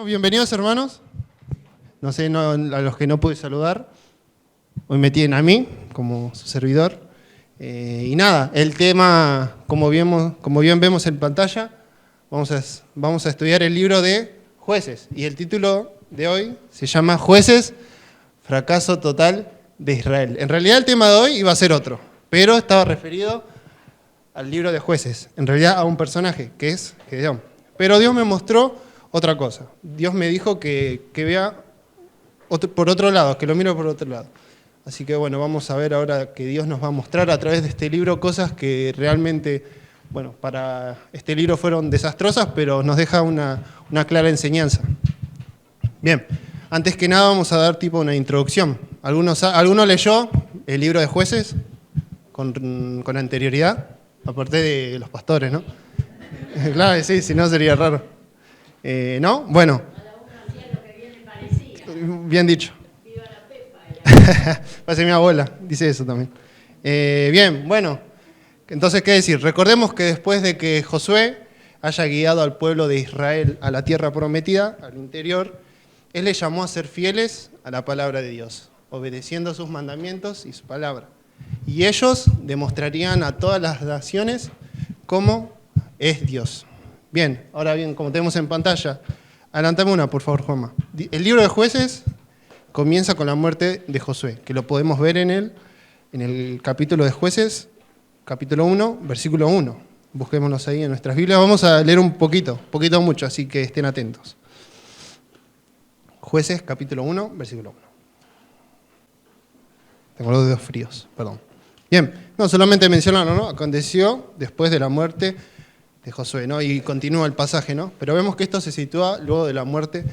Bienvenidos, hermanos. No sé, a los que no pude saludar, hoy me tienen a mí como su servidor. Y nada, el tema, como bien vemos en pantalla, vamos a estudiar el libro de Jueces. Y el título de hoy se llama Jueces, fracaso total de Israel. En realidad el tema de hoy iba a ser otro, pero estaba referido al libro de Jueces, en realidad a un personaje, que es Gedeón. Pero Dios me mostró otra cosa. Dios me dijo que vea por otro lado, que lo miro por otro lado. Así que bueno, vamos a ver ahora que Dios nos va a mostrar a través de este libro cosas que realmente, bueno, para este libro fueron desastrosas, pero nos deja una clara enseñanza. Bien, antes que nada vamos a dar tipo una introducción. ¿Alguno leyó el libro de Jueces con anterioridad? Aparte de los pastores, ¿no? Claro, sí, si no sería raro. ¿No? Bueno. Bien dicho. Parece mi abuela, dice eso también. Bien, bueno. Entonces, ¿qué decir? Recordemos que después de que Josué haya guiado al pueblo de Israel a la tierra prometida, al interior, él les llamó a ser fieles a la palabra de Dios, obedeciendo sus mandamientos y su palabra. Y ellos demostrarían a todas las naciones cómo es Dios. Bien, ahora bien, como tenemos en pantalla, adelantame una, por favor, Juanma. El libro de Jueces comienza con la muerte de Josué, que lo podemos ver en el capítulo de Jueces, capítulo 1, versículo 1. Busquémonos ahí en nuestras Biblias. Vamos a leer un poquito mucho, así que estén atentos. Jueces, capítulo 1, versículo 1. Tengo los dedos fríos, perdón. Bien, no, solamente mencionaron, ¿no? Aconteció después de la muerte de Josué, ¿no? Y continúa el pasaje, ¿no? Pero vemos que esto se sitúa luego de la muerte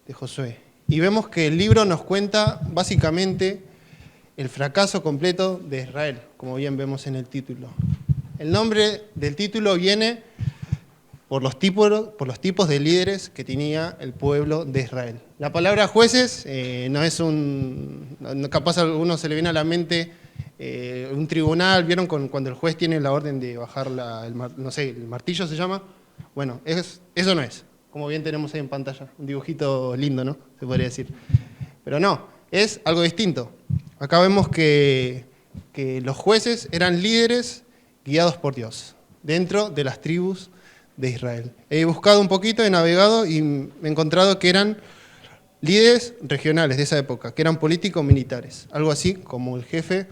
de Josué. Y vemos que el libro nos cuenta básicamente el fracaso completo de Israel, como bien vemos en el título. El nombre del título viene por los tipos de líderes que tenía el pueblo de Israel. La palabra jueces no es capaz a algunos se le viene a la mente un tribunal, ¿vieron? Cuando el juez tiene la orden de bajar el martillo se llama. Bueno, eso no es, como bien tenemos ahí en pantalla, un dibujito lindo, ¿no? Se podría decir. Pero no, es algo distinto. Acá vemos que los jueces eran líderes guiados por Dios, dentro de las tribus de Israel. He buscado un poquito, he navegado y me he encontrado que eran líderes regionales de esa época, que eran políticos militares, algo así como el jefe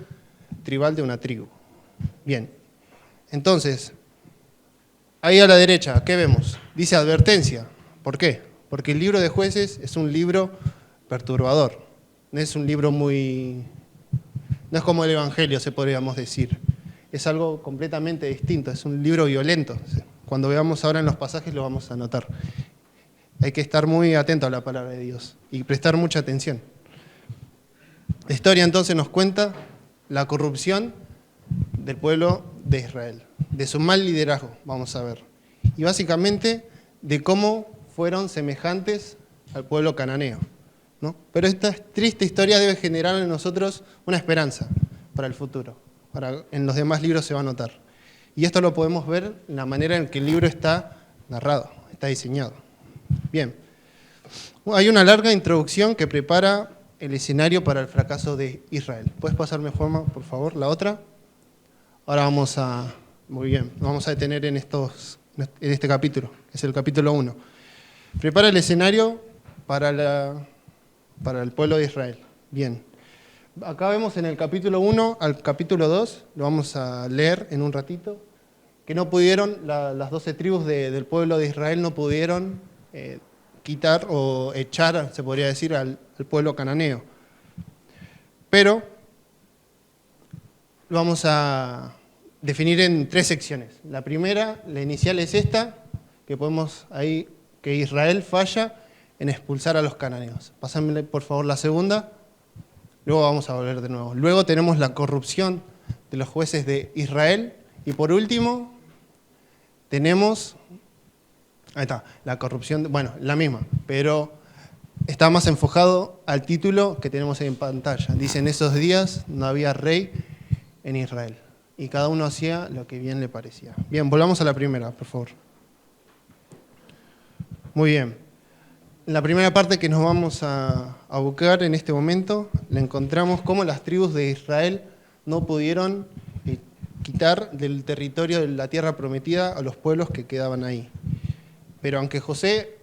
tribal de una tribu. Bien, entonces, ahí a la derecha, ¿qué vemos? Dice advertencia. ¿Por qué? Porque el libro de Jueces es un libro perturbador. No es un libro no es como el Evangelio, podríamos decir. Es algo completamente distinto, es un libro violento. Cuando veamos ahora en los pasajes lo vamos a notar. Hay que estar muy atento a la palabra de Dios y prestar mucha atención. La historia entonces nos cuenta la corrupción del pueblo de Israel, de su mal liderazgo, vamos a ver. Y básicamente de cómo fueron semejantes al pueblo cananeo, ¿no? Pero esta triste historia debe generar en nosotros una esperanza para el futuro. En los demás libros se va a notar. Y esto lo podemos ver en la manera en que el libro está narrado, está diseñado. Bien, hay una larga introducción que prepara el escenario para el fracaso de Israel. ¿Puedes pasarme, Juanma, por favor, la otra? Ahora muy bien, nos vamos a detener en este capítulo, que es el capítulo 1. Prepara el escenario para el pueblo de Israel. Bien. Acá vemos en el capítulo 1 al capítulo 2, lo vamos a leer en un ratito, que no pudieron, las 12 tribus del pueblo de Israel no pudieron quitar o echar, se podría decir, al pueblo cananeo. Pero lo vamos a definir en 3 secciones. La primera, la inicial es esta, que podemos ahí, que Israel falla en expulsar a los cananeos. Pásenme por favor la segunda. Luego vamos a volver de nuevo. Luego tenemos la corrupción de los jueces de Israel. Y por último, tenemos, ahí está, la corrupción, la misma, pero está más enfocado al título que tenemos ahí en pantalla. Dice, en esos días no había rey en Israel. Y cada uno hacía lo que bien le parecía. Bien, volvamos a la primera, por favor. Muy bien. En la primera parte que nos vamos a buscar en este momento, le encontramos cómo las tribus de Israel no pudieron quitar del territorio de la tierra prometida a los pueblos que quedaban ahí. Pero aunque Josué,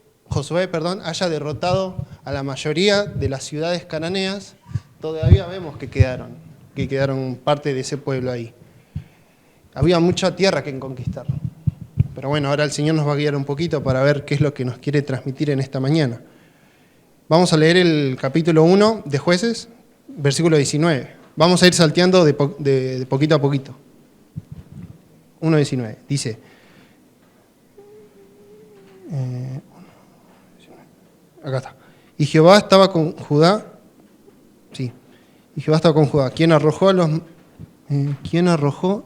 haya derrotado a la mayoría de las ciudades cananeas, todavía vemos que quedaron parte de ese pueblo ahí. Había mucha tierra que conquistar. Pero bueno, ahora el Señor nos va a guiar un poquito para ver qué es lo que nos quiere transmitir en esta mañana. Vamos a leer el capítulo 1 de Jueces, versículo 19. Vamos a ir salteando de poquito a poquito. 1:19. Dice, acá está. Y Jehová estaba con Judá, quien arrojó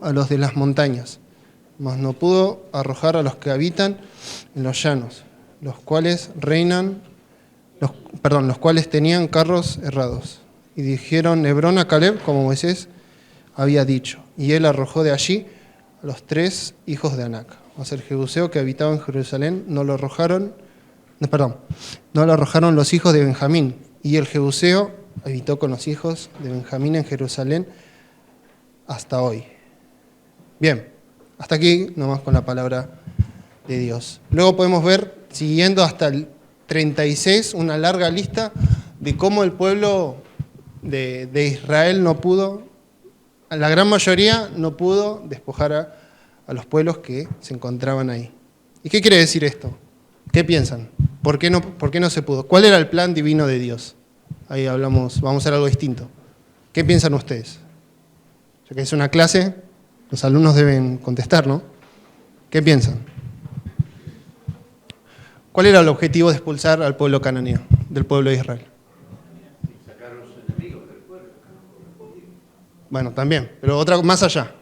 a los de las montañas, mas no pudo arrojar a los que habitan en los llanos, los cuales tenían carros errados. Y dijeron Hebrón a Caleb, como Moisés había dicho, y él arrojó de allí a los 3 hijos de Anac. Mas el jebuseo que habitaba en Jerusalén no lo arrojaron los hijos de Benjamín, y el jebuseo habitó con los hijos de Benjamín en Jerusalén hasta hoy. Bien, hasta aquí nomás con la palabra de Dios. Luego podemos ver, siguiendo hasta el 36, una larga lista de cómo el pueblo de Israel no pudo, la gran mayoría no pudo despojar a los pueblos que se encontraban ahí. ¿Y qué quiere decir esto? ¿Qué piensan? ¿Por qué no se pudo? ¿Cuál era el plan divino de Dios? Ahí vamos a hacer algo distinto. ¿Qué piensan ustedes? Ya que es una clase, los alumnos deben contestar, ¿no? ¿Qué piensan? ¿Cuál era el objetivo de expulsar al pueblo cananeo, del pueblo de Israel? Sacar a los enemigos del pueblo. Bueno, también, pero otra más allá.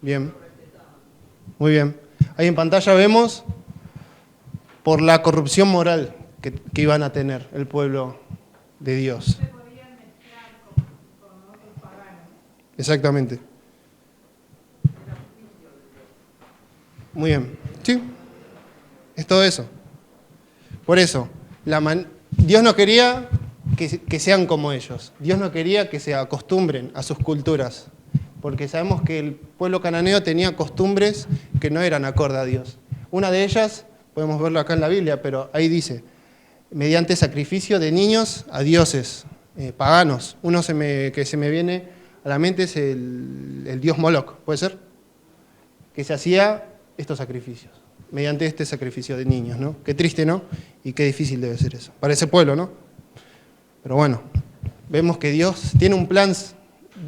Bien, muy bien. Ahí en pantalla vemos por la corrupción moral que iban a tener el pueblo de Dios. Exactamente. Muy bien. Sí, es todo eso. Por eso, Dios no quería que sean como ellos. Dios no quería que se acostumbren a sus culturas. Porque sabemos que el pueblo cananeo tenía costumbres que no eran acorde a Dios. Una de ellas, podemos verlo acá en la Biblia, pero ahí dice, mediante sacrificio de niños a dioses paganos. Uno que se me viene a la mente es el dios Moloch, ¿puede ser? Que se hacía estos sacrificios, mediante este sacrificio de niños, ¿no? Qué triste, ¿no? Y qué difícil debe ser eso, para ese pueblo, ¿no? Pero bueno, vemos que Dios tiene un plan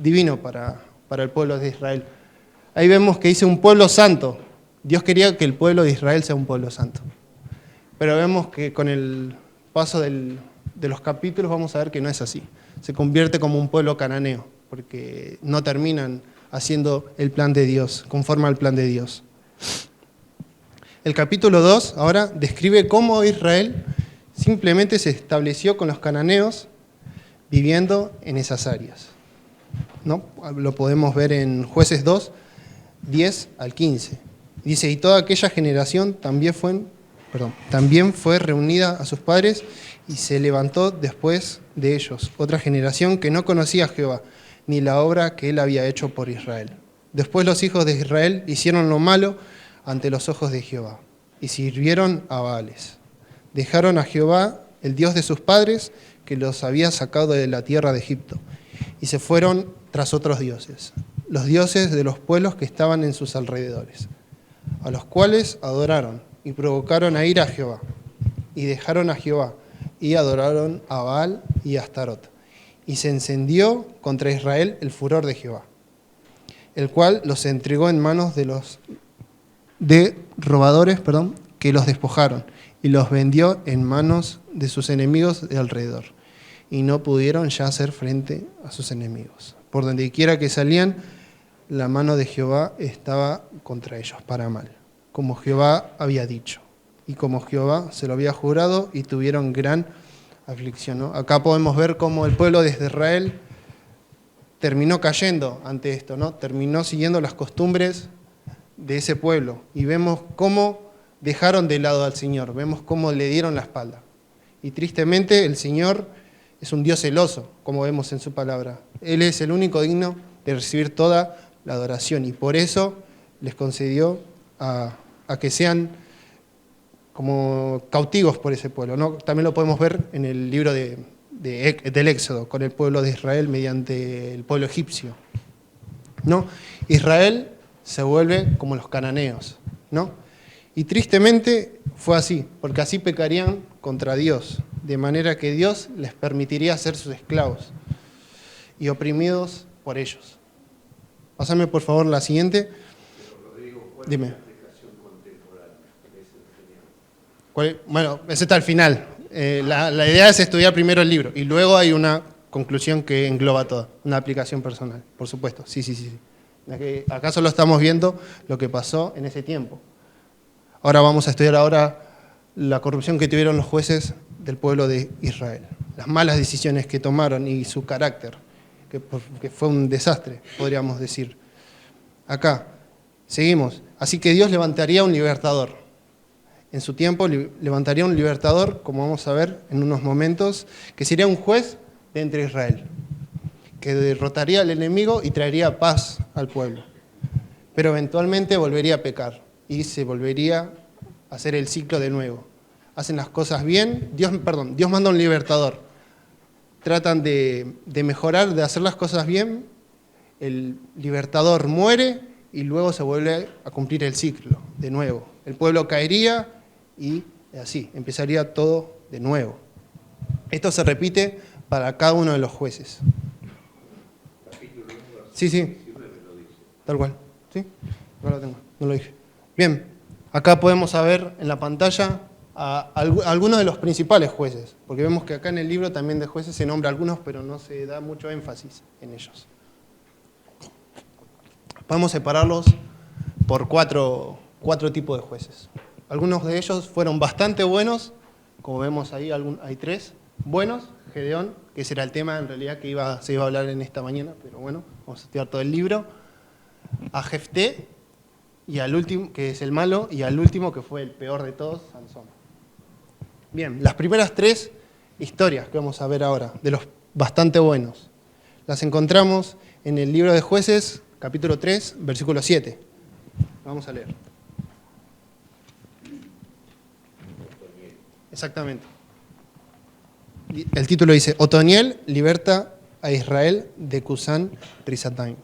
divino para el pueblo de Israel. Ahí vemos que dice un pueblo santo. Dios quería que el pueblo de Israel sea un pueblo santo. Pero vemos que con el paso de los capítulos vamos a ver que no es así. Se convierte como un pueblo cananeo, porque no terminan haciendo el plan de Dios, conforme al plan de Dios. El capítulo 2 ahora describe cómo Israel simplemente se estableció con los cananeos viviendo en esas áreas, ¿no? Lo podemos ver en Jueces 2, 10 al 15. Dice, y toda aquella generación también fue reunida a sus padres y se levantó después de ellos otra generación que no conocía a Jehová, ni la obra que él había hecho por Israel. Después los hijos de Israel hicieron lo malo ante los ojos de Jehová y sirvieron a Baales. Dejaron a Jehová, el Dios de sus padres, que los había sacado de la tierra de Egipto, y se fueron tras otros dioses, los dioses de los pueblos que estaban en sus alrededores, a los cuales adoraron y provocaron a ir a Jehová, y dejaron a Jehová, y adoraron a Baal y a Astarot. Y se encendió contra Israel el furor de Jehová, el cual los entregó en manos de robadores, que los despojaron, y los vendió en manos de sus enemigos de alrededor. Y no pudieron ya hacer frente a sus enemigos. Por donde quiera que salían, la mano de Jehová estaba contra ellos, para mal, como Jehová había dicho, y como Jehová se lo había jurado, y tuvieron gran aflicción, ¿no? Acá podemos ver cómo el pueblo de Israel terminó cayendo ante esto, ¿no? Terminó siguiendo las costumbres de ese pueblo y vemos cómo dejaron de lado al Señor, vemos cómo le dieron la espalda. Y tristemente el Señor es un Dios celoso, como vemos en su palabra. Él es el único digno de recibir toda la adoración y por eso les concedió a que sean como cautivos por ese pueblo, ¿no? También lo podemos ver en el libro del Éxodo, con el pueblo de Israel mediante el pueblo egipcio, ¿no? Israel se vuelve como los cananeos, ¿no? Y tristemente fue así, porque así pecarían contra Dios, de manera que Dios les permitiría ser sus esclavos y oprimidos por ellos. Pásame por favor la siguiente. Pero, Rodrigo, ¿cuál Dime. es la aplicación contemporánea de esa enseñanza? Bueno, eso está al final. La idea es estudiar primero el libro y luego hay una conclusión que engloba todo, una aplicación personal, por supuesto. Sí. Acá solo estamos viendo lo que pasó en ese tiempo. Ahora vamos a estudiar la corrupción que tuvieron los jueces del pueblo de Israel, las malas decisiones que tomaron y su carácter, que fue un desastre, podríamos decir. Acá, seguimos. Así que Dios levantaría un libertador. En su tiempo levantaría un libertador, como vamos a ver en unos momentos, que sería un juez de entre Israel, que derrotaría al enemigo y traería paz al pueblo. Pero eventualmente volvería a pecar y se volvería a hacer el ciclo de nuevo. Hacen las cosas bien, Dios manda un libertador. Tratan de mejorar, de hacer las cosas bien, el libertador muere y luego se vuelve a cumplir el ciclo de nuevo. El pueblo caería y así, empezaría todo de nuevo. Esto se repite para cada uno de los jueces. Capítulo 1, Sí, 19 lo dice. tal cual. ¿Sí? No lo tengo, no lo dije. Bien, acá podemos ver en la pantalla a algunos de los principales jueces, porque vemos que acá en el libro también de jueces se nombra algunos, pero no se da mucho énfasis en ellos. Podemos separarlos por cuatro tipos de jueces. Algunos de ellos fueron bastante buenos, como vemos ahí, hay 3 buenos. Gedeón, que ese era el tema en realidad que se iba a hablar en esta mañana, pero bueno, vamos a estudiar todo el libro. A Jefté, y al último, que es el malo, y al último, que fue el peor de todos, Sansón. Bien, las primeras 3 historias que vamos a ver ahora, de los bastante buenos, las encontramos en el libro de Jueces, capítulo 3, versículo 7. Vamos a leer. Exactamente. El título dice, Otoniel liberta a Israel de Cusán Risataim.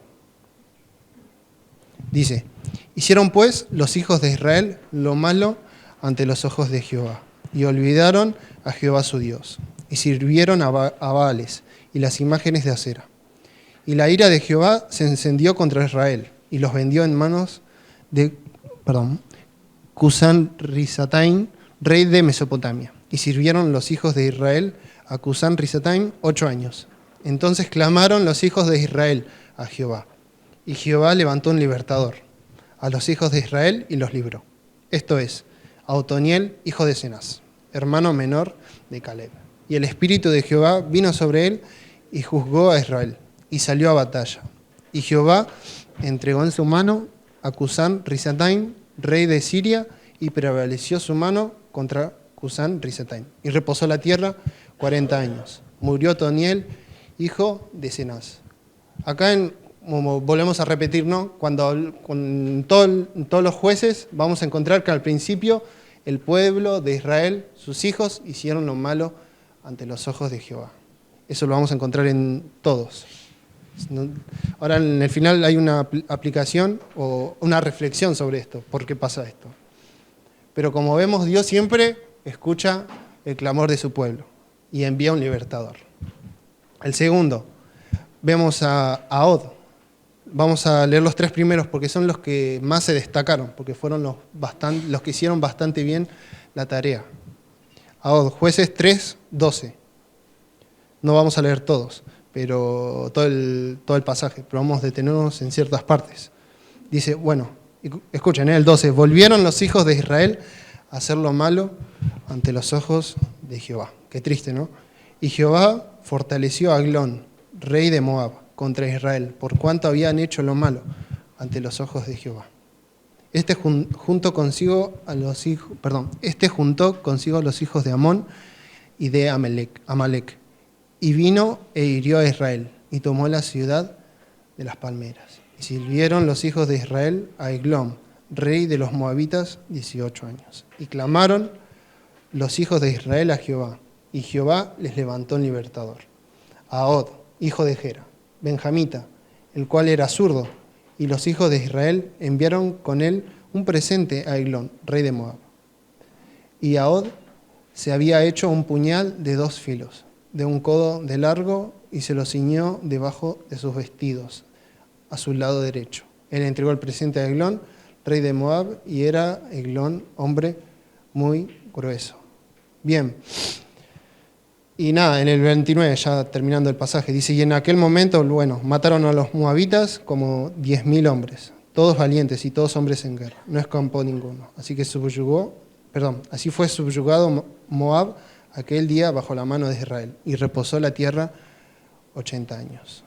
Dice, hicieron pues los hijos de Israel lo malo ante los ojos de Jehová, y olvidaron a Jehová su Dios, y sirvieron a Baales y las imágenes de acera. Y la ira de Jehová se encendió contra Israel, y los vendió en manos de Cusán Risataim, rey de Mesopotamia. Y sirvieron los hijos de Israel a Cusán Risataim 8 años. Entonces clamaron los hijos de Israel a Jehová. Y Jehová levantó un libertador a los hijos de Israel y los libró. Esto es, a Otoniel, hijo de Cenaz, hermano menor de Caleb. Y el espíritu de Jehová vino sobre él y juzgó a Israel. Y salió a batalla. Y Jehová entregó en su mano a Cusán Risataim, rey de Siria, y prevaleció su mano contra Cusán Risataim. Y reposó la tierra 40 años. Murió Otoniel, hijo de Cenaz. Acá como volvemos a repetir, ¿no? Con todos los jueces vamos a encontrar que al principio el pueblo de Israel, sus hijos, hicieron lo malo ante los ojos de Jehová. Eso lo vamos a encontrar en todos. Ahora en el final hay una aplicación o una reflexión sobre esto, por qué pasa esto. Pero como vemos, Dios siempre escucha el clamor de su pueblo y envía un libertador. El segundo, vemos a Og. Vamos a leer los 3 primeros porque son los que más se destacaron, porque fueron los que hicieron bastante bien la tarea. A Og, Jueces 3, 12. No vamos a leer todos, pero todo el pasaje, pero vamos a detenernos en ciertas partes. Dice, bueno, escuchen, el 12. Volvieron los hijos de Israel a hacer lo malo ante los ojos de Jehová. Qué triste, ¿no? Y Jehová fortaleció a Eglón, rey de Moab, contra Israel, por cuanto habían hecho lo malo ante los ojos de Jehová. juntó consigo a los hijos de Amón y de Amalec, y vino e hirió a Israel, y tomó la ciudad de las palmeras. Y sirvieron los hijos de Israel a Eglón, rey de los moabitas, 18 años. Y clamaron los hijos de Israel a Jehová, y Jehová les levantó un libertador. A Od, hijo de Gera, benjamita, el cual era zurdo, y los hijos de Israel enviaron con él un presente a Eglón, rey de Moab. Y a Od se había hecho un puñal de 2 filos, de 1 codo de largo, y se lo ciñó debajo de sus vestidos, a su lado derecho. Él entregó el presente a Eglón, rey de Moab, y era Eglón hombre muy grueso. Bien. Y nada, en el 29, ya terminando el pasaje, dice, y en aquel momento, bueno, mataron a los moabitas como 10.000 hombres, todos valientes y todos hombres en guerra, no escapó ninguno. Así fue subyugado Moab aquel día bajo la mano de Israel, y reposó la tierra 80 años.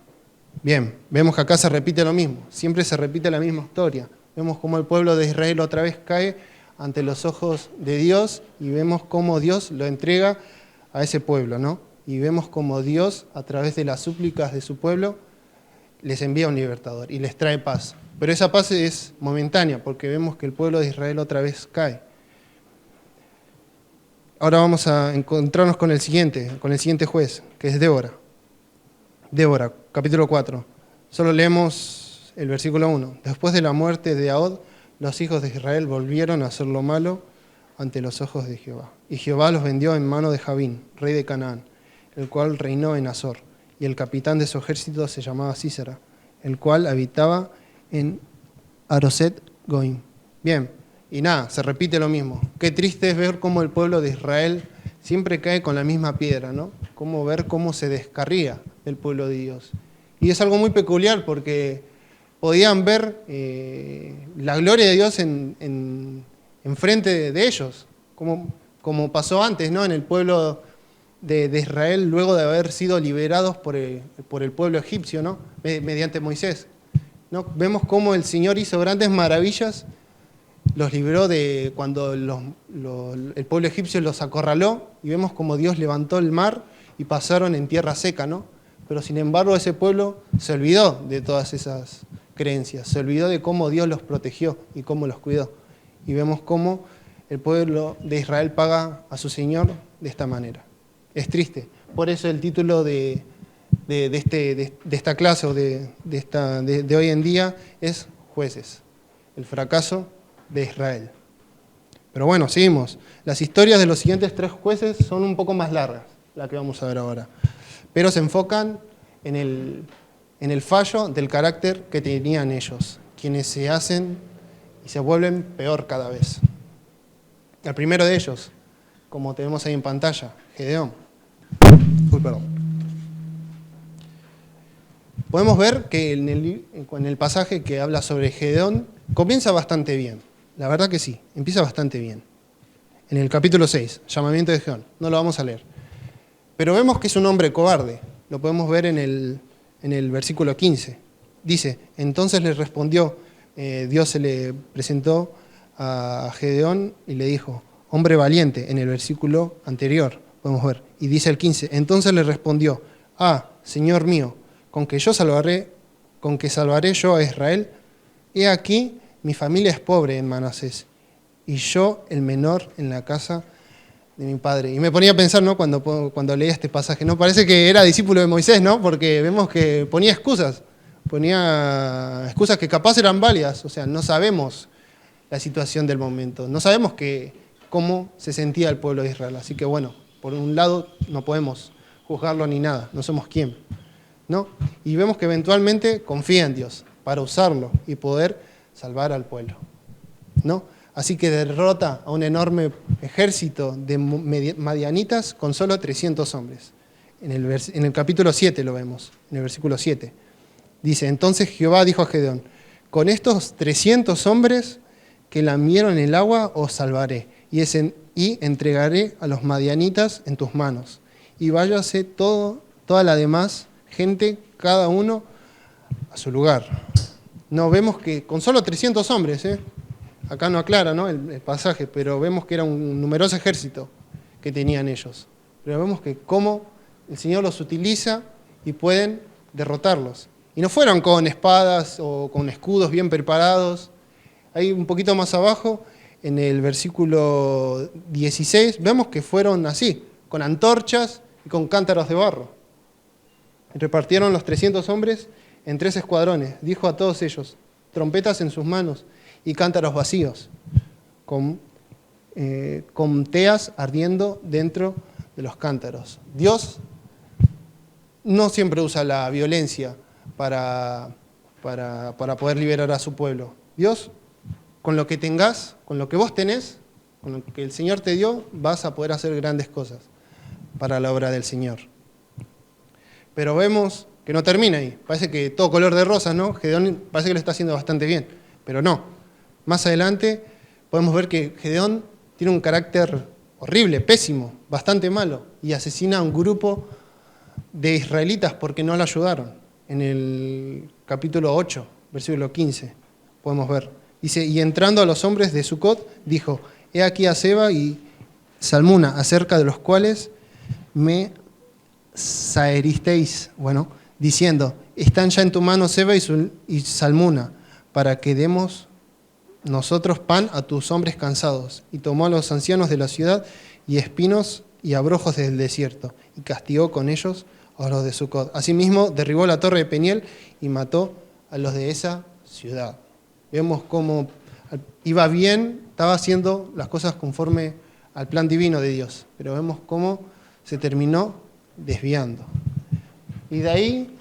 Bien, vemos que acá se repite lo mismo, siempre se repite la misma historia. Vemos cómo el pueblo de Israel otra vez cae ante los ojos de Dios, y vemos cómo Dios lo entrega a ese pueblo, ¿no? Y vemos como Dios, a través de las súplicas de su pueblo, les envía un libertador y les trae paz. Pero esa paz es momentánea, porque vemos que el pueblo de Israel otra vez cae. Ahora vamos a encontrarnos con el siguiente juez, que es Débora. Débora, capítulo 4. Solo leemos el versículo 1. Después de la muerte de Ahod, los hijos de Israel volvieron a hacer lo malo ante los ojos de Jehová. Y Jehová los vendió en mano de Javín, rey de Canaán, el cual reinó en Azor. Y el capitán de su ejército se llamaba Sísera, el cual habitaba en Aroset Goim. Bien, y nada, se repite lo mismo. Qué triste es ver cómo el pueblo de Israel siempre cae con la misma piedra, ¿no? Ver cómo se descarría el pueblo de Dios. Y es algo muy peculiar porque podían ver la gloria de Dios en frente de ellos, como pasó antes, ¿no? En el pueblo de Israel, luego de haber sido liberados por el pueblo egipcio, ¿no? Mediante Moisés, ¿no? Vemos cómo el Señor hizo grandes maravillas, los libró de cuando el pueblo egipcio los acorraló, y vemos cómo Dios levantó el mar y pasaron en tierra seca, ¿no? Pero sin embargo ese pueblo se olvidó de todas esas creencias, se olvidó de cómo Dios los protegió y cómo los cuidó. Y vemos cómo el pueblo de Israel paga a su Señor de esta manera. Es triste. Por eso el título de esta clase o de hoy en día es Jueces, el fracaso de Israel. Pero bueno, seguimos. Las historias de los siguientes 3 jueces son un poco más largas, la que vamos a ver ahora. Pero se enfocan en el fallo del carácter que tenían ellos, quienes se hacen y se vuelven peor cada vez. El primero de ellos, como tenemos ahí en pantalla, Gedeón. Podemos ver que en el pasaje que habla sobre Gedeón comienza bastante bien. La verdad que sí, empieza bastante bien. En el capítulo 6, llamamiento de Gedeón. No lo vamos a leer. Pero vemos que es un hombre cobarde. Lo podemos ver en el versículo 15. Dice, entonces le respondió, Dios se le presentó a Gedeón y le dijo, hombre valiente, en el versículo anterior, podemos ver. Y dice el 15, entonces le respondió, Señor mío, con que salvaré yo a Israel, he aquí, mi familia es pobre en Manasés, y yo el menor en la casa de mi padre. Y me ponía a pensar, ¿no? Cuando leía este pasaje, ¿no? Parece que era discípulo de Moisés, ¿no? Porque vemos que ponía excusas que capaz eran válidas. O sea, no sabemos la situación del momento, no sabemos cómo se sentía el pueblo de Israel. Así que bueno, por un lado no podemos juzgarlo ni nada, no somos quién, ¿no? Y vemos que eventualmente confía en Dios para usarlo y poder salvar al pueblo, ¿no? Así que derrota a un enorme ejército de madianitas con solo 300 hombres. En el capítulo 7 lo vemos, en el versículo 7. Dice, entonces Jehová dijo a Gedeón, con estos 300 hombres que lamieron el agua os salvaré, y entregaré a los madianitas en tus manos. Y váyase toda la demás gente, cada uno a su lugar. No, vemos que con solo 300 hombres, Acá no aclara, ¿no?, el pasaje, pero vemos que era un numeroso ejército que tenían ellos. Pero vemos que cómo el Señor los utiliza y pueden derrotarlos. Y no fueron con espadas o con escudos bien preparados. Ahí un poquito más abajo, en el versículo 16, vemos que fueron así, con antorchas y con cántaros de barro. Repartieron los 300 hombres en 3 escuadrones. Dijo a todos ellos, trompetas en sus manos y cántaros vacíos, con teas ardiendo dentro de los cántaros. Dios no siempre usa la violencia para poder liberar a su pueblo. Dios, con lo que tengas, con lo que vos tenés, con lo que el Señor te dio, vas a poder hacer grandes cosas para la obra del Señor. Pero vemos que no termina ahí. Parece que todo color de rosas, ¿no? Gedeón parece que lo está haciendo bastante bien, pero no. Más adelante podemos ver que Gedeón tiene un carácter horrible, pésimo, bastante malo, y asesina a un grupo de israelitas porque no lo ayudaron. En el capítulo 8, versículo 15, podemos ver. Dice, y entrando a los hombres de Sucot, dijo, he aquí a Seba y Salmuna, acerca de los cuales me saeristeis, bueno, diciendo, están ya en tu mano Seba y Salmuna, para que demos nosotros pan a tus hombres cansados. Y tomó a los ancianos de la ciudad y espinos y abrojos del desierto, y castigó con ellos a los de Sucot. Asimismo, derribó la torre de Peniel y mató a los de esa ciudad. Vemos cómo iba bien, estaba haciendo las cosas conforme al plan divino de Dios, pero vemos cómo se terminó desviando. Y de ahí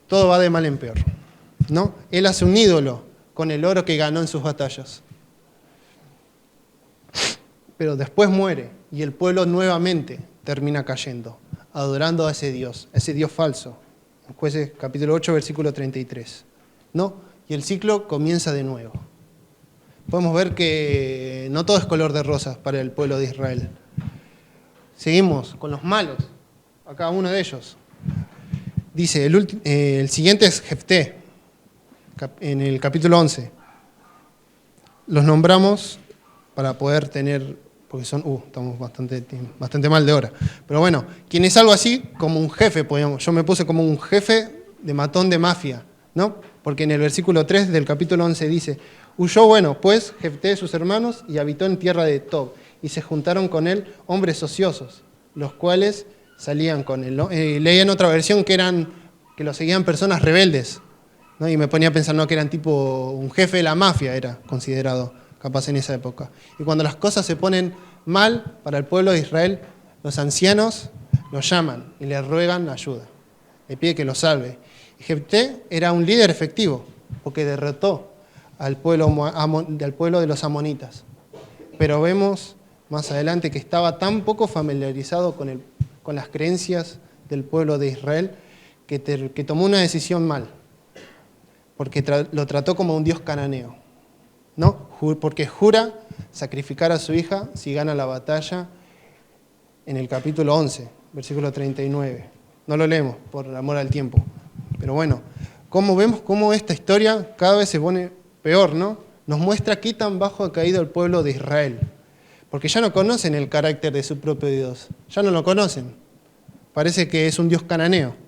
todo va de mal en peor, ¿no? Él hace un ídolo con el oro que ganó en sus batallas. Pero después muere y el pueblo nuevamente termina cayendo, adorando a ese Dios falso. En Jueces capítulo 8, versículo 33. ¿No? Y el ciclo comienza de nuevo. Podemos ver que no todo es color de rosas para el pueblo de Israel. Seguimos con los malos. Acá uno de ellos. Dice, el siguiente es Jefté, en el capítulo 11. Los nombramos para poder tener, porque son, estamos bastante mal de hora. Pero bueno, quien es algo así, como un jefe, yo me puse como un jefe de matón de mafia, ¿no? Porque en el versículo 3 del capítulo 11 dice, huyó, pues, Jefté de sus hermanos y habitó en tierra de Tob, y se juntaron con él hombres ociosos, los cuales salían con él, ¿no? Leí en otra versión que lo seguían personas rebeldes, ¿no? Y me ponía a pensar, ¿no?, que eran tipo un jefe de la mafia, era considerado capaz en esa época. Y cuando las cosas se ponen mal para el pueblo de Israel, los ancianos los llaman y le ruegan ayuda, le pide que los salve. Y Jefté era un líder efectivo, porque derrotó al pueblo de los amonitas. Pero vemos más adelante que estaba tan poco familiarizado con las creencias del pueblo de Israel que tomó una decisión mal, porque lo trató como un dios cananeo, ¿no? Porque jura sacrificar a su hija si gana la batalla en el capítulo 11, versículo 39. No lo leemos por amor al tiempo. Pero bueno, vemos cómo esta historia cada vez se pone peor, ¿no? Nos muestra qué tan bajo ha caído el pueblo de Israel. Porque ya no conocen el carácter de su propio Dios. Ya no lo conocen. Parece que es un dios cananeo.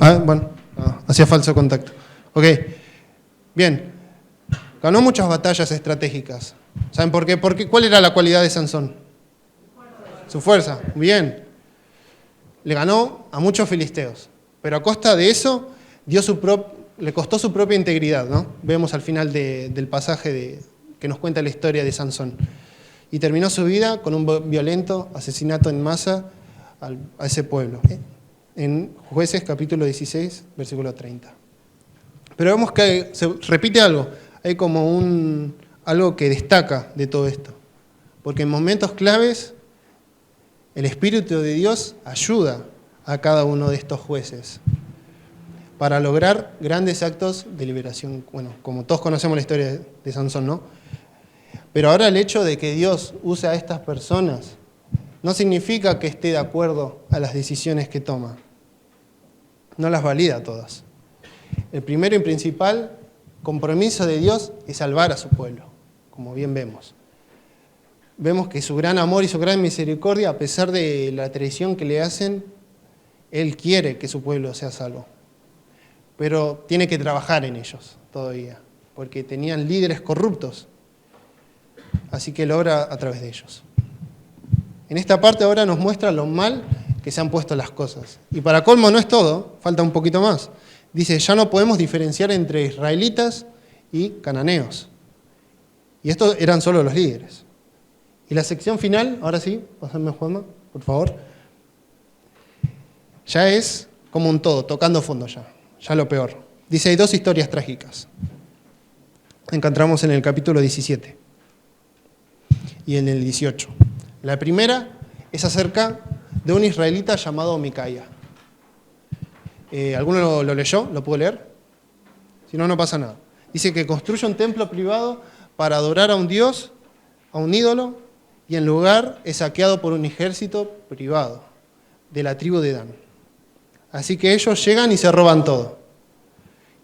A ver, hacía falso contacto. Ok, bien. Ganó muchas batallas estratégicas. ¿Saben por qué? ¿Cuál era la cualidad de Sansón? Su fuerza. Bien. Le ganó a muchos filisteos. Pero a costa de eso, le costó su propia integridad, ¿no? Vemos al final del pasaje que nos cuenta la historia de Sansón. Y terminó su vida con un violento asesinato en masa a ese pueblo, en Jueces capítulo 16, versículo 30. Pero vemos que se repite algo, hay como algo que destaca de todo esto. Porque en momentos claves el Espíritu de Dios ayuda a cada uno de estos jueces para lograr grandes actos de liberación. Bueno, como todos conocemos la historia de Sansón, ¿no? Pero ahora el hecho de que Dios use a estas personas no significa que esté de acuerdo a las decisiones que toma. No las valida todas. El primero y principal compromiso de Dios es salvar a su pueblo, como bien vemos. Vemos que su gran amor y su gran misericordia, a pesar de la traición que le hacen, Él quiere que su pueblo sea salvo. Pero tiene que trabajar en ellos todavía, porque tenían líderes corruptos. Así que lo obra a través de ellos. En esta parte ahora nos muestra lo mal que se han puesto las cosas. Y para colmo no es todo, falta un poquito más. Dice, ya no podemos diferenciar entre israelitas y cananeos. Y estos eran solo los líderes. Y la sección final, ahora sí, pasame Juanma, por favor. Ya es como un todo, tocando fondo ya lo peor. Dice, hay dos historias trágicas. Encontramos en el capítulo 17 y en el 18. La primera es acerca de un israelita llamado Micaía. ¿Alguno lo leyó? ¿Lo pudo leer? Si no, no pasa nada. Dice que construye un templo privado para adorar a un dios, a un ídolo, y en lugar es saqueado por un ejército privado de la tribu de Dan. Así que ellos llegan y se roban todo.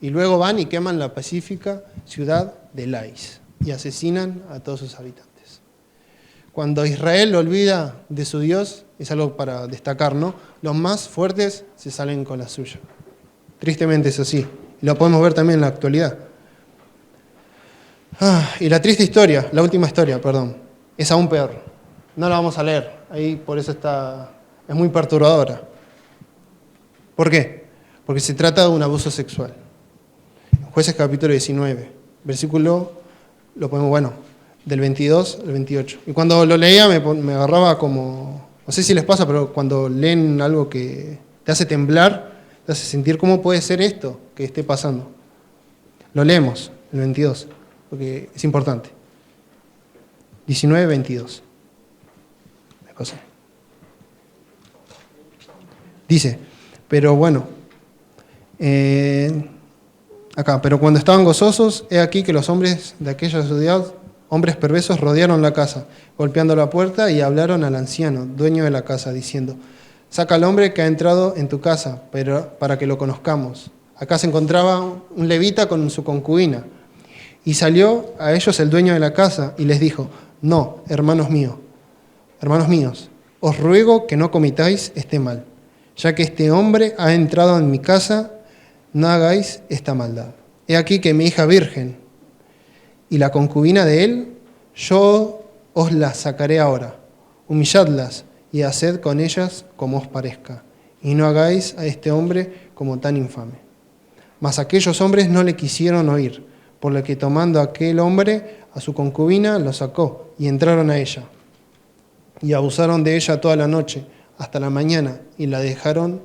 Y luego van y queman la pacífica ciudad de Lais y asesinan a todos sus habitantes. Cuando Israel olvida de su Dios, es algo para destacar, ¿no? Los más fuertes se salen con la suya. Tristemente es así. Y lo podemos ver también en la actualidad. Y la triste historia, la última historia, perdón, es aún peor. No la vamos a leer. Ahí por eso es muy perturbadora. ¿Por qué? Porque se trata de un abuso sexual. Jueces capítulo 19, versículo, lo ponemos, del 22 al 28. Y cuando lo leía me agarraba como, no sé si les pasa, pero cuando leen algo que te hace temblar, te hace sentir cómo puede ser esto que esté pasando. Lo leemos, el 22, porque es importante. 19, 22. Dice, pero cuando estaban gozosos, he aquí que los hombres de aquella ciudad, hombres perversos, rodearon la casa, golpeando la puerta y hablaron al anciano, dueño de la casa, diciendo, saca al hombre que ha entrado en tu casa, para que lo conozcamos. Acá se encontraba un levita con su concubina. Y salió a ellos el dueño de la casa y les dijo, no, hermanos míos, os ruego que no cometáis este mal, ya que este hombre ha entrado en mi casa, no hagáis esta maldad. He aquí que mi hija virgen y la concubina de él, yo os las sacaré ahora. Humilladlas y haced con ellas como os parezca, y no hagáis a este hombre como tan infame. Mas aquellos hombres no le quisieron oír, por lo que tomando aquel hombre a su concubina, lo sacó y entraron a ella. Y abusaron de ella toda la noche, hasta la mañana, y la dejaron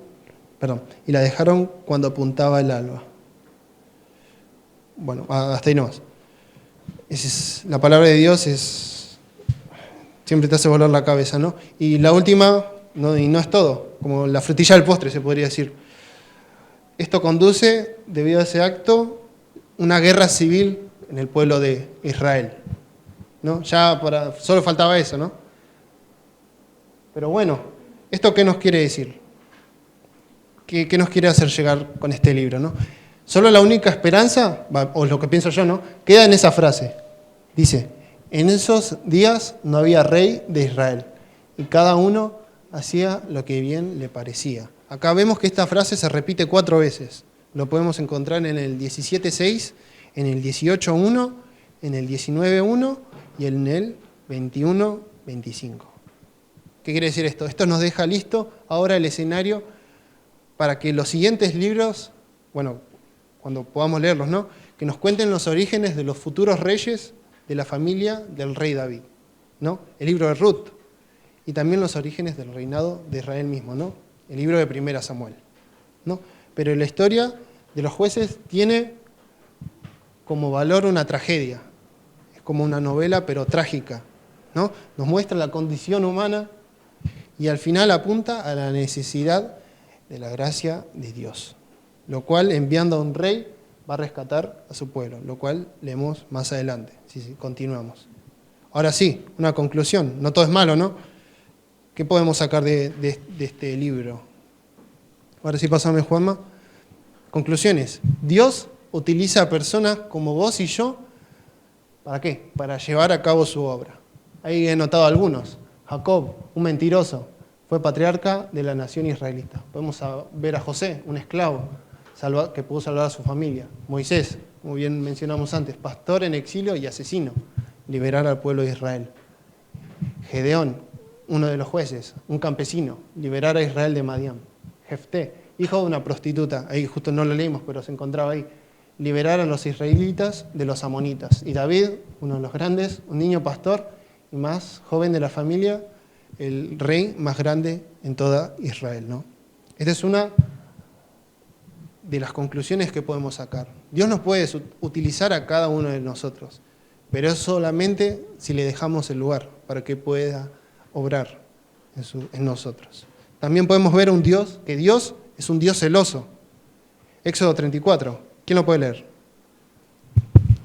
cuando apuntaba el alba. Hasta ahí nomás. La palabra de Dios siempre te hace volar la cabeza, ¿no? Y la última, y no es todo, como la frutilla del postre se podría decir. Esto conduce, debido a ese acto, una guerra civil en el pueblo de Israel, ¿no? Solo faltaba eso, ¿no? Pero ¿esto qué nos quiere decir? ¿Qué nos quiere hacer llegar con este libro, no? Solo la única esperanza, o lo que pienso yo, ¿no?, queda en esa frase. Dice, en esos días no había rey de Israel, y cada uno hacía lo que bien le parecía. Acá vemos que esta frase se repite 4 veces. Lo podemos encontrar en el 17.6, en el 18.1, en el 19.1 y en el 21.25. ¿Qué quiere decir esto? Esto nos deja listo ahora el escenario para que los siguientes libros bueno, cuando podamos leerlos, ¿no? Que nos cuenten los orígenes de los futuros reyes de la familia del rey David, ¿no? El libro de Ruth, y también los orígenes del reinado de Israel mismo, ¿no? El libro de Primera Samuel, ¿no? Pero la historia de los jueces tiene como valor una tragedia, es como una novela pero trágica, ¿no? Nos muestra la condición humana y al final apunta a la necesidad de la gracia de Dios, lo cual enviando a un rey va a rescatar a su pueblo, lo cual leemos más adelante, si continuamos. Ahora sí, una conclusión, no todo es malo, ¿no? ¿Qué podemos sacar de este libro? Ahora sí, pásame, Juanma. Conclusiones. Dios utiliza a personas como vos y yo, ¿para qué? Para llevar a cabo su obra. Ahí he notado algunos. Jacob, un mentiroso, fue patriarca de la nación israelita. Podemos ver a José, un esclavo, que pudo salvar a su familia. Moisés, como bien mencionamos antes, pastor en exilio y asesino, liberar al pueblo de Israel. Gedeón, uno de los jueces, un campesino, liberar a Israel de Madián. Jefté, hijo de una prostituta, ahí justo no lo leímos, pero se encontraba ahí, liberar a los israelitas de los amonitas. Y David, uno de los grandes, un niño pastor y más joven de la familia, el rey más grande en toda Israel, ¿no? Esta es una de las conclusiones que podemos sacar. Dios nos puede utilizar a cada uno de nosotros, pero es solamente si le dejamos el lugar para que pueda obrar en nosotros. También podemos ver que Dios es un Dios celoso. Éxodo 34, ¿quién lo puede leer?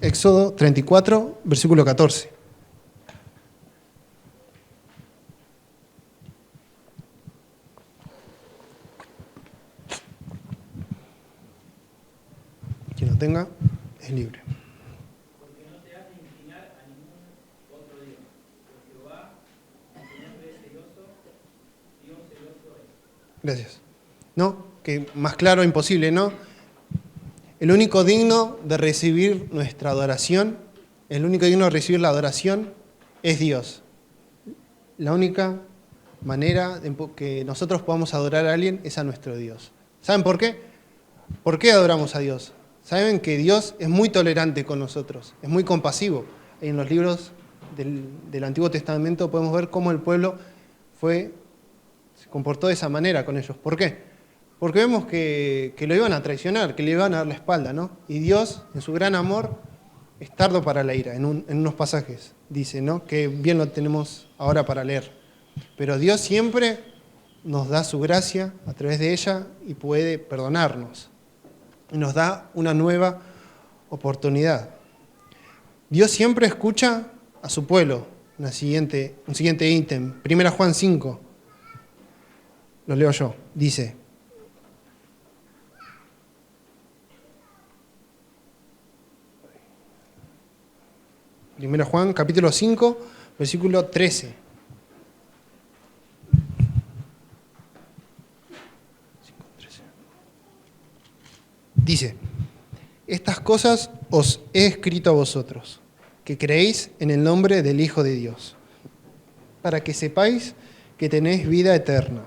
Éxodo 34, versículo 14. Quien lo tenga, es libre. Porque no te has de inclinar a ningún otro Dios, porque Jehová, tu Señor es celoso, Dios celoso es. Gracias. ¿No? Que más claro imposible, ¿no? El único digno de recibir nuestra adoración, el único digno de recibir la adoración es Dios. La única manera de que nosotros podamos adorar a alguien es a nuestro Dios. ¿Saben por qué? ¿Por qué adoramos a Dios? Saben que Dios es muy tolerante con nosotros, es muy compasivo. En los libros del Antiguo Testamento podemos ver cómo el pueblo se comportó de esa manera con ellos. ¿Por qué? Porque vemos que lo iban a traicionar, que le iban a dar la espalda, ¿no? Y Dios, en su gran amor, es tardo para la ira, en unos pasajes, dice, ¿no? Que bien lo tenemos ahora para leer. Pero Dios siempre nos da su gracia a través de ella y puede perdonarnos. Y nos da una nueva oportunidad. Dios siempre escucha a su pueblo. Un siguiente ítem. 1 Juan 5. Lo leo yo. Dice: Primera Juan, capítulo 5, versículo 13. Dice: estas cosas os he escrito a vosotros, que creéis en el nombre del Hijo de Dios, para que sepáis que tenéis vida eterna,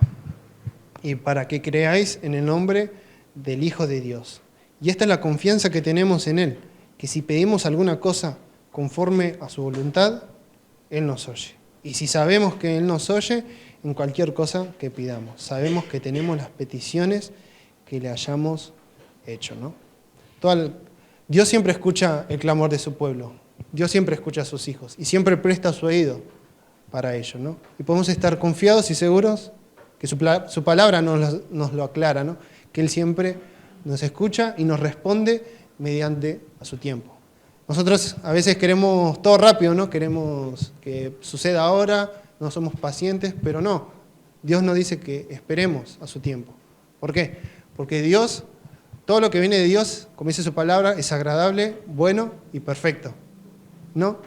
y para que creáis en el nombre del Hijo de Dios. Y esta es la confianza que tenemos en Él, que si pedimos alguna cosa conforme a su voluntad, Él nos oye. Y si sabemos que Él nos oye, en cualquier cosa que pidamos, sabemos que tenemos las peticiones que le hayamos hecho, ¿no? Dios siempre escucha el clamor de su pueblo, Dios siempre escucha a sus hijos y siempre presta su oído para ello, ¿no? Y podemos estar confiados y seguros que su palabra nos lo aclara, ¿no? Que Él siempre nos escucha y nos responde mediante a su tiempo. Nosotros a veces queremos todo rápido, ¿no? Queremos que suceda ahora, no somos pacientes, pero no. Dios nos dice que esperemos a su tiempo. ¿Por qué? Porque Dios, todo lo que viene de Dios, como dice su palabra, es agradable, bueno y perfecto, ¿no?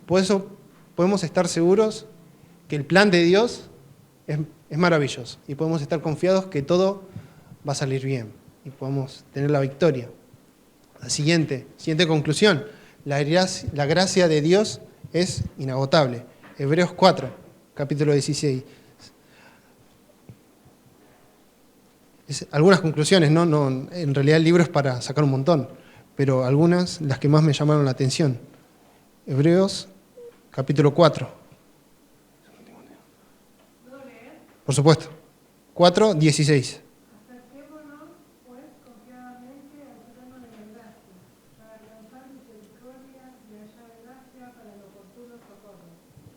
Por eso podemos estar seguros que el plan de Dios es maravilloso y podemos estar confiados que todo va a salir bien y podemos tener la victoria. La siguiente conclusión. La gracia de Dios es inagotable. Hebreos 4, capítulo 16. algunas conclusiones, ¿no? No, en realidad el libro es para sacar un montón, pero algunas, las que más me llamaron la atención. Hebreos, capítulo 4. Por supuesto. 4, 16. Acerquémonos, pues, confiadamente al trono de la gracia, para alcanzar misericordia y hallar gracia para el oportuno socorro.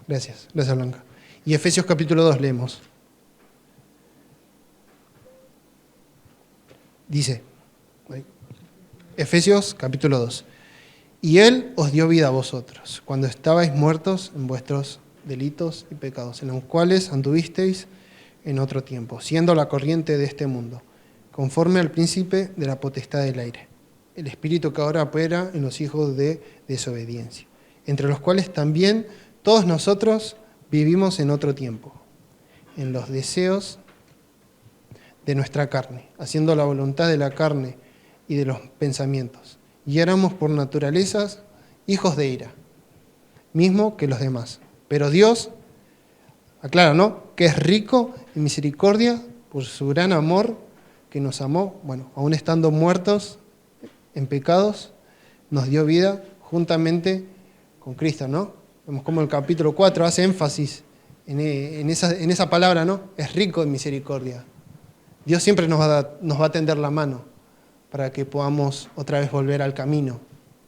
Gracias, gracias Blanca. Y Efesios capítulo 2 leemos. Dice, Efesios capítulo 2. Y Él os dio vida a vosotros, cuando estabais muertos en vuestros delitos y pecados, en los cuales anduvisteis en otro tiempo, siendo la corriente de este mundo, conforme al príncipe de la potestad del aire, el espíritu que ahora opera en los hijos de desobediencia, entre los cuales también todos nosotros vivimos en otro tiempo, en los deseos de nuestra carne, haciendo la voluntad de la carne y de los pensamientos. Y éramos por naturaleza hijos de ira, mismo que los demás. Pero Dios, aclara, ¿no?, que es rico en misericordia por su gran amor que nos amó, bueno, aún estando muertos en pecados, nos dio vida juntamente con Cristo, ¿no? Vemos como el capítulo 4 hace énfasis en esa palabra, ¿no? Es rico en misericordia. Dios siempre nos va a tender la mano para que podamos otra vez volver al camino.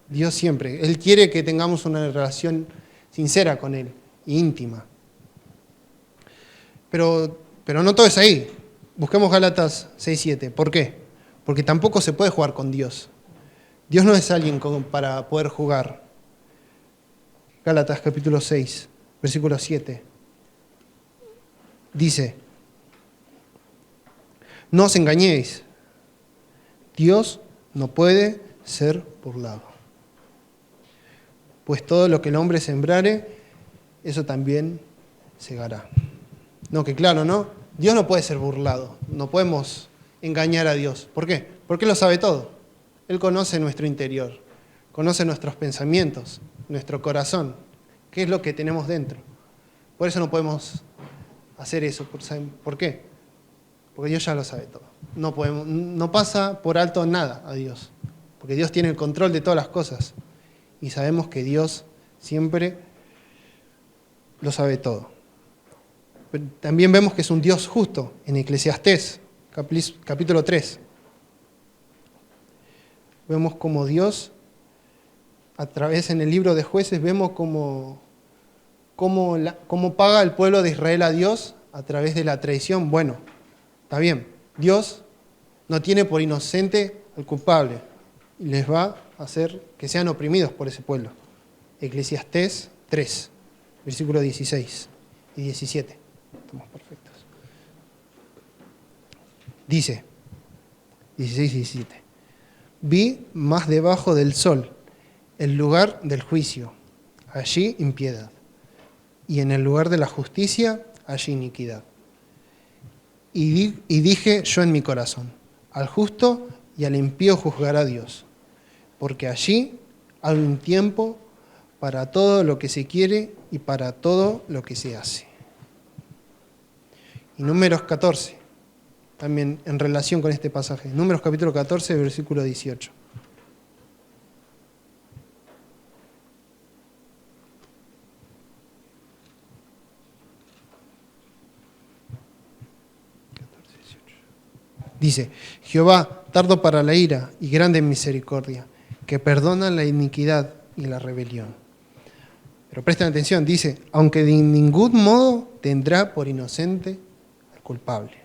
Dios siempre. Él quiere que tengamos una relación sincera con Él, íntima. Pero no todo es ahí. Busquemos Gálatas 6:7. ¿Por qué? Porque tampoco se puede jugar con Dios. Dios no es alguien para poder jugar. Gálatas capítulo 6, versículo 7. Dice, no os engañéis, Dios no puede ser burlado. Pues todo lo que el hombre sembrare, eso también segará. No, que claro, ¿no? Dios no puede ser burlado, no podemos engañar a Dios. ¿Por qué? Porque Él lo sabe todo. Él conoce nuestro interior, conoce nuestros pensamientos, nuestro corazón, qué es lo que tenemos dentro. Por eso no podemos hacer eso. ¿Por qué? Porque Dios ya lo sabe todo. No pasa por alto nada a Dios, porque Dios tiene el control de todas las cosas y sabemos que Dios siempre lo sabe todo. Pero también vemos que es un Dios justo en Eclesiastés, capítulo 3. Vemos como Dios, a través en el libro de Jueces, vemos cómo paga el pueblo de Israel a Dios a través de la traición. Bueno, está bien, Dios no tiene por inocente al culpable y les va a hacer que sean oprimidos por ese pueblo. Eclesiastés 3, versículos 16 y 17. Estamos perfectos. Dice, 16 y 17. Vi más debajo del sol el lugar del juicio, allí impiedad, y en el lugar de la justicia, allí iniquidad. Y dije yo en mi corazón, al justo y al impío juzgará Dios, porque allí hay un tiempo para todo lo que se quiere y para todo lo que se hace. Y Números 14, también en relación con este pasaje. Números capítulo 14, versículo 18. Dice, Jehová, tardo para la ira y grande en misericordia, que perdona la iniquidad y la rebelión. Pero presten atención, dice, aunque de ningún modo tendrá por inocente al culpable,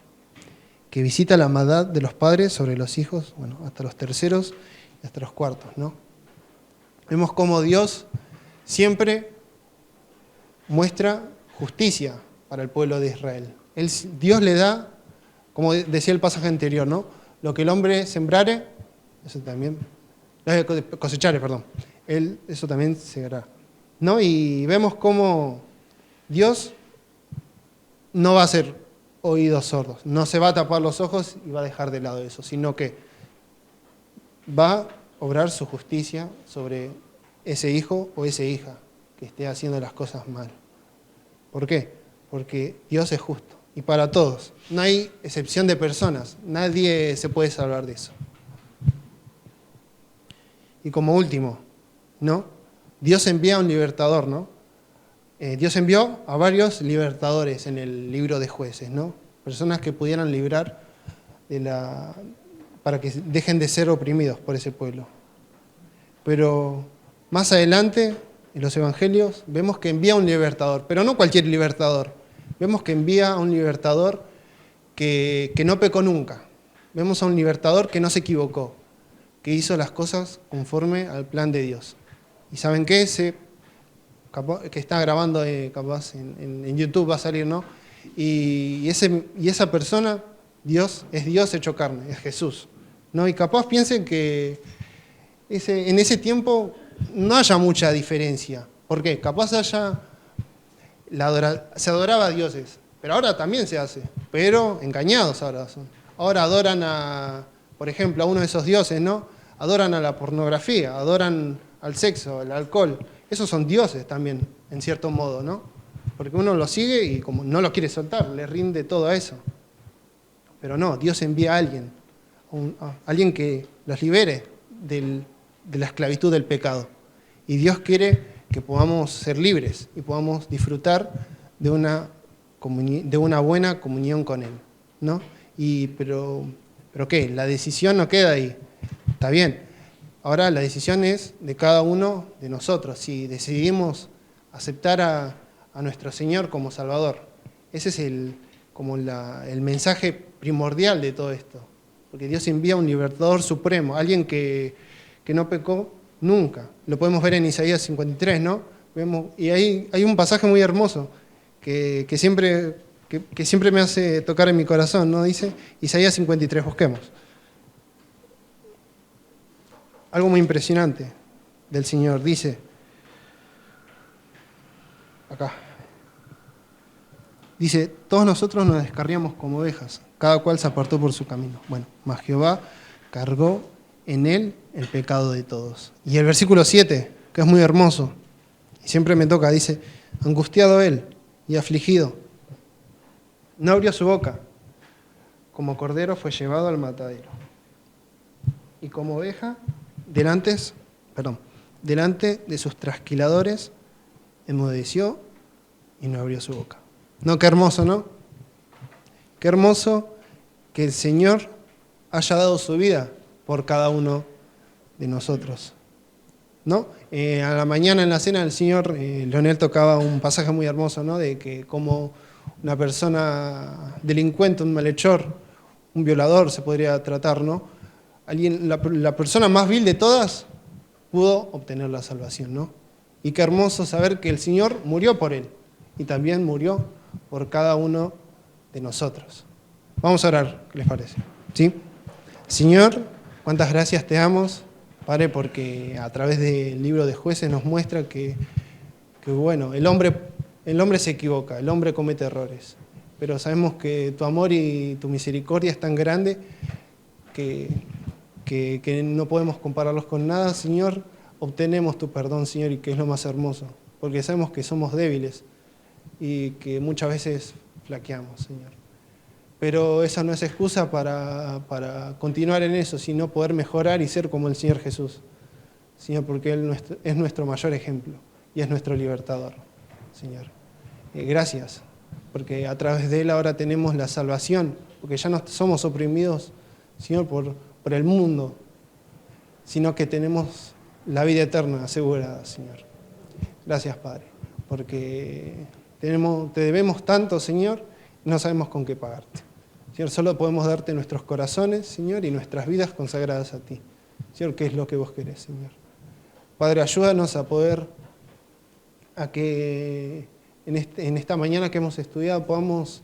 que visita la maldad de los padres sobre los hijos, bueno, hasta los terceros y hasta los cuartos, ¿no? Vemos cómo Dios siempre muestra justicia para el pueblo de Israel. Dios le da, como decía el pasaje anterior, ¿no? Lo que el hombre sembrare, eso también, cosechare, perdón, eso también segará, ¿no? Y vemos cómo Dios no va a ser oídos sordos, no se va a tapar los ojos y va a dejar de lado eso, sino que va a obrar su justicia sobre ese hijo o esa hija que esté haciendo las cosas mal. ¿Por qué? Porque Dios es justo y para todos. No hay excepción de personas. Nadie se puede salvar de eso. Y como último, ¿no? Dios envía a un libertador, ¿no? Dios envió a varios libertadores en el libro de Jueces, ¿no? Personas que pudieran librar para que dejen de ser oprimidos por ese pueblo. Pero más adelante, en los evangelios, vemos que envía a un libertador, pero no cualquier libertador. Vemos que envía a un libertador que no pecó nunca. Vemos a un libertador que no se equivocó, que hizo las cosas conforme al plan de Dios. ¿Y saben qué? Que está grabando capaz en YouTube va a salir, ¿no? Y esa persona, Dios, es Dios hecho carne, es Jesús, ¿no? Y capaz piensen que en ese tiempo no haya mucha diferencia. ¿Por qué? Capaz se adoraba a dioses, pero ahora también se hace, pero engañados ahora son. Ahora adoran por ejemplo, a uno de esos dioses, ¿no? Adoran a la pornografía, adoran al sexo, al alcohol. Esos son dioses también, en cierto modo, ¿no? Porque uno lo sigue y como no lo quiere soltar, le rinde todo a eso. Pero no, Dios envía a alguien, alguien que los libere de la esclavitud del pecado. Y Dios quiere que podamos ser libres y podamos disfrutar de una buena comunión con Él, ¿no? ¿Pero qué? La decisión no queda ahí. Está bien. Ahora la decisión es de cada uno de nosotros, si decidimos aceptar a nuestro Señor como Salvador. Ese es el mensaje primordial de todo esto. Porque Dios envía a un libertador supremo, alguien que no pecó nunca. Lo podemos ver en Isaías 53, ¿no? Y hay un pasaje muy hermoso que siempre me hace tocar en mi corazón, ¿no? Dice Isaías 53, busquemos. Algo muy impresionante del Señor. Dice, acá, dice, todos nosotros nos descarriamos como ovejas, cada cual se apartó por su camino. Bueno, mas Jehová cargó en él el pecado de todos. Y el versículo 7, que es muy hermoso, y siempre me toca, dice, angustiado él y afligido, no abrió su boca, como cordero fue llevado al matadero. Y como oveja, delante de sus trasquiladores, enmudeció y no abrió su boca. No, qué hermoso, ¿no? Qué hermoso que el Señor haya dado su vida por cada uno de nosotros, ¿no? A la mañana en la cena del Señor, Leonel tocaba un pasaje muy hermoso, ¿no? De que como una persona delincuente, un malhechor, un violador se podría tratar, ¿no? La persona más vil de todas pudo obtener la salvación, ¿no? Y qué hermoso saber que el Señor murió por él y también murió por cada uno de nosotros. Vamos a orar, ¿qué les parece? ¿Sí? Señor, cuántas gracias te damos, Padre, porque a través del libro de Jueces nos muestra que bueno, el hombre se equivoca, el hombre comete errores, pero sabemos que tu amor y tu misericordia es tan grande que no podemos compararlos con nada, Señor. Obtenemos tu perdón, Señor, y que es lo más hermoso, porque sabemos que somos débiles y que muchas veces flaqueamos, Señor. Pero esa no es excusa para continuar en eso, sino poder mejorar y ser como el Señor Jesús, Señor, porque Él es nuestro mayor ejemplo y es nuestro libertador, Señor. Gracias, porque a través de Él ahora tenemos la salvación, porque ya no somos oprimidos, Señor, por el mundo, sino que tenemos la vida eterna asegurada, Señor. Gracias, Padre, porque te debemos tanto, Señor, y no sabemos con qué pagarte. Señor, solo podemos darte nuestros corazones, Señor, y nuestras vidas consagradas a ti. Señor, ¿qué es lo que vos querés, Señor? Padre, ayúdanos a que en esta mañana que hemos estudiado podamos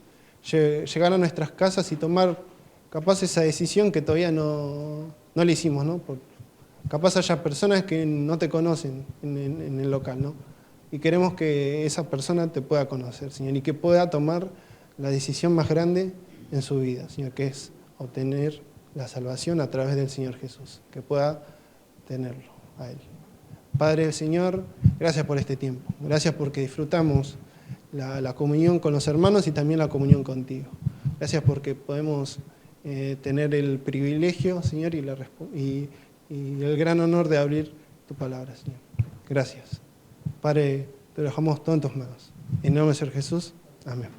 llegar a nuestras casas y tomar capaz esa decisión que todavía no la hicimos, ¿no? Capaz haya personas que no te conocen en el local, ¿no? Y queremos que esa persona te pueda conocer, Señor, y que pueda tomar la decisión más grande en su vida, Señor, que es obtener la salvación a través del Señor Jesús, que pueda tenerlo a Él. Padre, Señor, gracias por este tiempo. Gracias porque disfrutamos la comunión con los hermanos y también la comunión contigo. Gracias porque podemos tener el privilegio, Señor, y el gran honor de abrir tu palabra, Señor. Gracias. Padre, te lo dejamos todo en tus manos. En nombre de Señor Jesús. Amén.